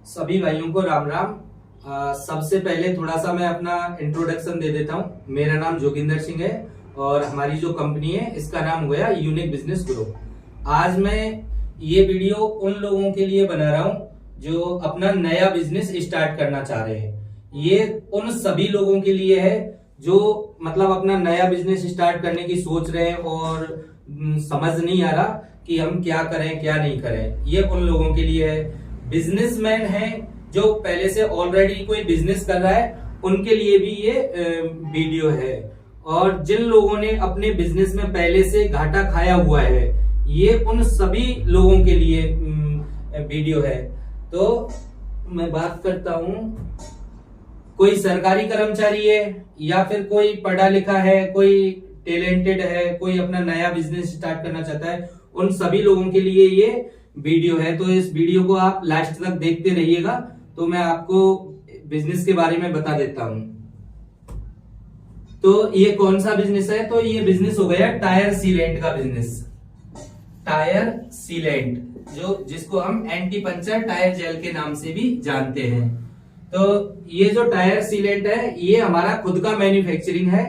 सभी भाइयों को राम राम। सबसे पहले थोड़ा सा मैं अपना इंट्रोडक्शन दे देता हूँ। मेरा नाम जोगिंदर सिंह है और हमारी जो कंपनी है इसका नाम हुआ यूनिक बिजनेस ग्रुप। आज मैं ये वीडियो उन लोगों के लिए बना रहा हूँ जो अपना नया बिजनेस स्टार्ट करना चाह रहे हैं। ये उन सभी लोगों के लिए है जो मतलब अपना नया बिजनेस स्टार्ट करने की सोच रहे हैं और समझ नहीं आ रहा कि हम क्या करें क्या नहीं करें। ये उन लोगों के लिए है। बिजनेसमैन है जो पहले से ऑलरेडी कोई बिजनेस कर रहा है, उनके लिए भी ये वीडियो है। और जिन लोगों ने अपने बिजनेस में पहले से घाटा खाया हुआ है, ये उन सभी लोगों के लिए वीडियो है। तो मैं बात करता हूँ, कोई सरकारी कर्मचारी है या फिर कोई पढ़ा लिखा है, कोई टैलेंटेड है, कोई अपना नया बिजनेस स्टार्ट करना चाहता है, उन सभी लोगों के लिए ये वीडियो है। तो इस वीडियो को आप लास्ट तक देखते रहिएगा, तो मैं आपको बिजनेस के बारे में बता देता हूं। तो ये कौन सा बिजनेस है? तो ये बिजनेस हो गया टायर सीलेंट का बिजनेस। टायर सीलेंट जिसको हम एंटी पंचर टायर जेल के नाम से भी जानते हैं। तो ये जो टायर सीलेंट है ये हमारा खुद का मैन्युफैक्चरिंग है।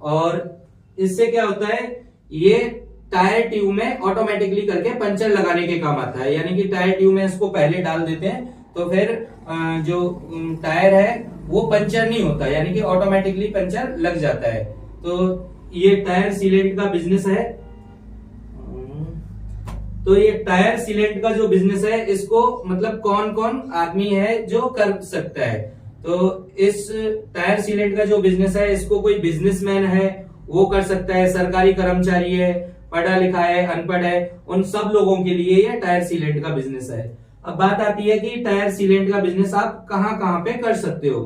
और इससे क्या होता है, ये टायर ट्यूब में ऑटोमेटिकली करके पंचर लगाने के काम आता है। यानी कि टायर ट्यूब में इसको पहले डाल देते हैं तो फिर जो टायर है वो पंचर नहीं होता, यानी कि ऑटोमेटिकली पंचर लग जाता है। तो ये टायर सीलेंट का बिजनेस है। तो ये टायर सीलेंट का जो बिजनेस है इसको मतलब कौन कौन आदमी है जो कर सकता है। तो इस टायर सीलेंट का जो बिजनेस है इसको कोई बिजनेसमैन है वो कर सकता है, सरकारी कर्मचारी है, पढ़ा लिखा है, अनपढ़ है, उन सब लोगों के लिए ये टायर सीलेंट का बिजनेस है। अब बात आती है कि टायर सीलेंट का बिजनेस आप कहां कहां पे कर सकते हो।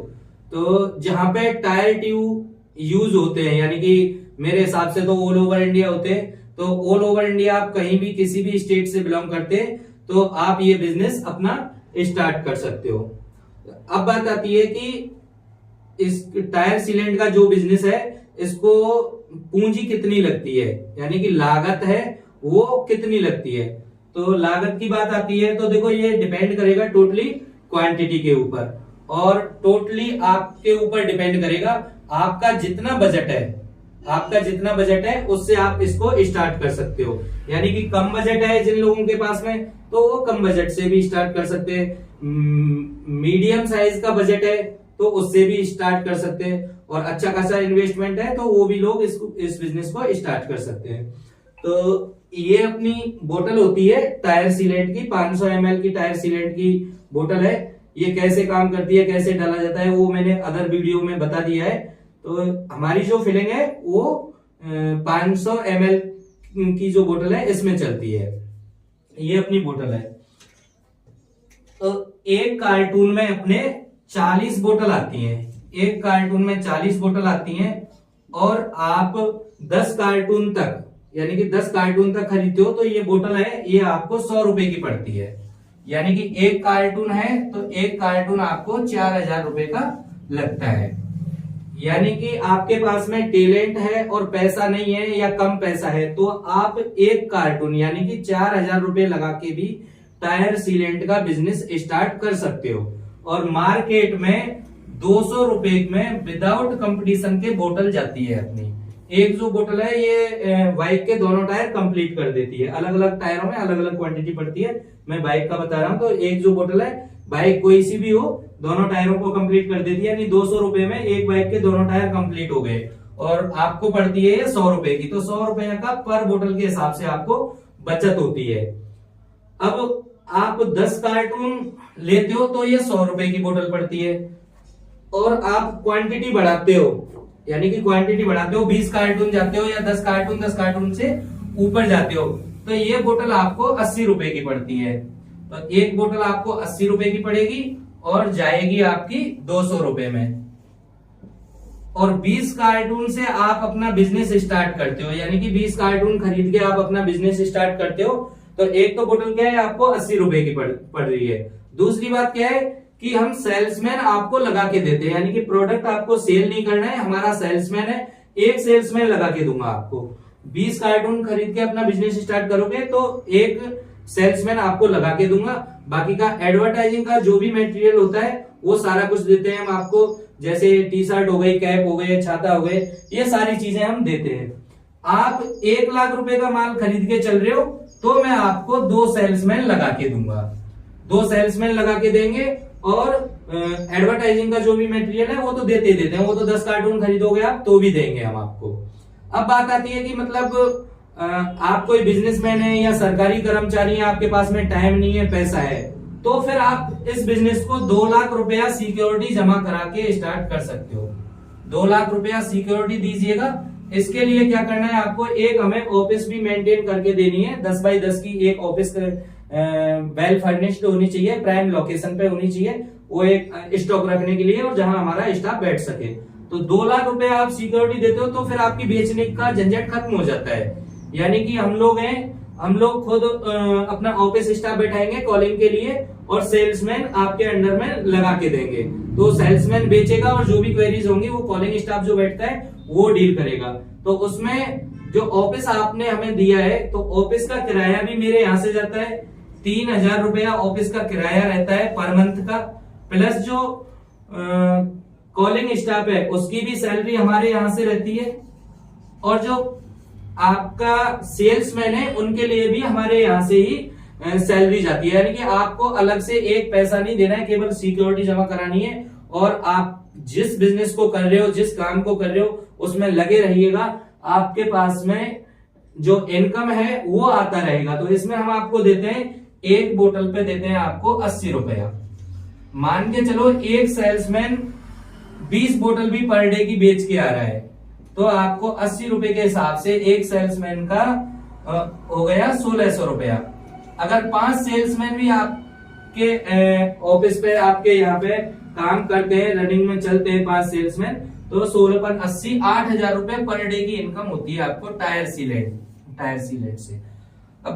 तो जहां पे टायर ट्यूब यूज होते हैं, यानी कि मेरे हिसाब से तो ऑल ओवर इंडिया होते हैं, तो ऑल ओवर इंडिया आप कहीं भी किसी भी स्टेट से बिलोंग करते हैं तो आप ये बिजनेस अपना स्टार्ट कर सकते हो। अब बात आती है कि इस टायर सीलेंट का जो बिजनेस है इसको पूंजी कितनी लगती है, यानी कि लागत है वो कितनी लगती है। तो लागत की बात आती है तो देखो ये डिपेंड करेगा टोटली क्वांटिटी के ऊपर, और टोटली आपके ऊपर डिपेंड करेगा आपका जितना बजट है उससे आप इसको स्टार्ट कर सकते हो। यानी कि कम बजट है जिन लोगों के पास में तो वो कम बजट से भी स्टार्ट कर सकते हैं। मीडियम साइज का बजट है तो उससे भी स्टार्ट कर सकते हैं, और अच्छा खासा इन्वेस्टमेंट है तो वो भी लोग इस बिजनेस को स्टार्ट कर सकते हैं। तो ये अपनी बोतल होती है टायर सीलेंट की, 500 ml की टायर सीलेंट की बोतल है। ये कैसे काम करती है, कैसे डाला जाता है, वो मैंने अदर वीडियो में बता दिया है। तो हमारी जो फिलिंग है वो 500 ml की जो बोतल है इसमें चलती है। ये अपनी बोतल है। तो एक कार्टून में अपने 40 बोतल आती हैं। एक कार्टून में 40 बोतल आती हैं, और आप 10 कार्टून तक, यानी कि 10 कार्टून तक खरीदते हो तो ये बोतल है ये आपको 100 रुपए की पड़ती है। यानी कि एक कार्टून है तो एक कार्टून आपको 4000 रुपए का लगता है। यानी कि आपके पास में टैलेंट है और पैसा नहीं है या कम पैसा है तो आप एक कार्टून यानी कि 4000 रुपए लगा के भी टायर सीलेंट का बिजनेस स्टार्ट कर सकते हो। और मार्केट में 200 रुपए में विदाउट कंपटीशन के बोतल जाती है अपनी। एक जो बोतल है ये बाइक के दोनों टायर कंप्लीट कर देती है। अलग अलग टायरों में अलग अलग क्वांटिटी पड़ती है, मैं बाइक का बता रहा हूं। तो एक जो बोतल है, बाइक कोई सी भी हो, दोनों टायरों को कंप्लीट कर देती है। यानी 200 रुपए में एक बाइक के दोनों टायर कंप्लीट हो गए, और आपको पड़ती है 100 रुपए की। तो 100 रुपए का पर बोतल के हिसाब से आपको बचत होती है। अब आप 10 कार्टून लेते हो तो ये 100 रुपए की बोतल पड़ती है, और आप क्वांटिटी बढ़ाते हो, यानी कि क्वांटिटी बढ़ाते हो, 20 कार्टून जाते हो या 10 कार्टून से ऊपर जाते हो तो ये बोतल आपको 80 रुपए की पड़ती है। तो एक बोतल आपको 80 रुपए की पड़ेगी और जाएगी आपकी 200 रुपए में। और 20 कार्टून से आप अपना बिजनेस स्टार्ट करते हो, यानी कि 20 कार्टून खरीद के आप अपना बिजनेस स्टार्ट करते हो। तो एक तो बोतल क्या है आपको 80 रुपए की पड़ रही है। दूसरी बात क्या है कि हम सेल्समैन आपको लगा के देते हैं, यानी कि प्रोडक्ट आपको सेल नहीं करना है, हमारा सेल्समैन है, एक सेल्समैन लगा के दूंगा आपको। 20 कार्टून खरीद के अपना बिजनेस स्टार्ट करोगे तो एक सेल्समैन आपको लगा के दूंगा। बाकी का एडवर्टाइजिंग का जो भी मटेरियल होता है वो सारा कुछ देते हैं हम आपको, जैसे टी शर्ट हो गई, कैप हो गए, छाता हो गए, ये सारी चीजें हम देते हैं। आप 1 लाख रुपए का माल खरीद के चल रहे हो तो मैं आपको 2 सेल्समैन लगा के दूंगा, 2 सेल्समैन लगा के देंगे। और एडवर्टाइजिंग का जो भी मटेरियल है वो तो देते देते हैं, वो तो 10 कार्टून खरीदोगे आप तो भी देंगे हम आपको। अब बात आती है कि मतलब आप कोई बिजनेसमैन है या सरकारी कर्मचारी है, आपके पास में टाइम नहीं है, पैसा है, तो फिर आप इस बिजनेस को 2 लाख रुपया सिक्योरिटी जमा करा के स्टार्ट कर सकते हो। 2 लाख रुपया सिक्योरिटी दीजिएगा। इसके लिए क्या करना है आपको, एक हमें ऑफिस भी मेंटेन करके देनी है, 10 बाई 10 की एक ऑफिस वेल फर्निश्ड होनी चाहिए, प्राइम लोकेशन पे होनी चाहिए, वो एक स्टॉक रखने के लिए और जहां हमारा स्टाफ बैठ सके। तो 2 लाख रुपया आप सिक्योरिटी देते हो तो फिर आपकी बेचने का झंझट खत्म हो जाता है। यानी कि हम लोग खुद अपना ऑफिस स्टाफ बैठाएंगे कॉलिंग के लिए और सेल्समैन आपके अंडर में लगा के देंगे। तो सेल्समैन बेचेगा और जो भी क्वेरीज होंगी वो कॉलिंग स्टाफ जो बैठता है वो डील करेगा। तो उसमें जो ऑफिस आपने हमें दिया है तो ऑफिस का किराया भी मेरे यहाँ से जाता है, 3000 रुपया ऑफिस का किराया रहता है पर मंथ का, प्लस जो कॉलिंग स्टाफ है उसकी भी सैलरी हमारे यहाँ से रहती है, और जो आपका सेल्समैन है उनके लिए भी हमारे यहाँ से ही सैलरी जाती है। यानी कि आपको अलग से एक पैसा नहीं देना है, केवल सिक्योरिटी जमा करानी है और आप जिस बिजनेस को कर रहे हो, जिस काम को कर रहे हो उसमें लगे रहिएगा, आपके पास में जो इनकम है वो आता रहेगा। तो इसमें हम आपको देते हैं, एक बोतल पे देते हैं आपको 80 रुपया। मान के चलो एक सेल्समैन 20 बोतल भी पर डे की बेच के आ रहा है तो आपको 80 रुपए के हिसाब से एक सेल्समैन का हो गया 1600 रुपया। अगर 5 सेल्समैन भी आपके ऑफिस पे आपके यहाँ पे काम करते हैं, रनिंग में चलते हैं 5 सेल्समैन, तो 16 पर 80 8000 रुपए पर डे की इनकम होती है आपको टायर सीलेट से। अब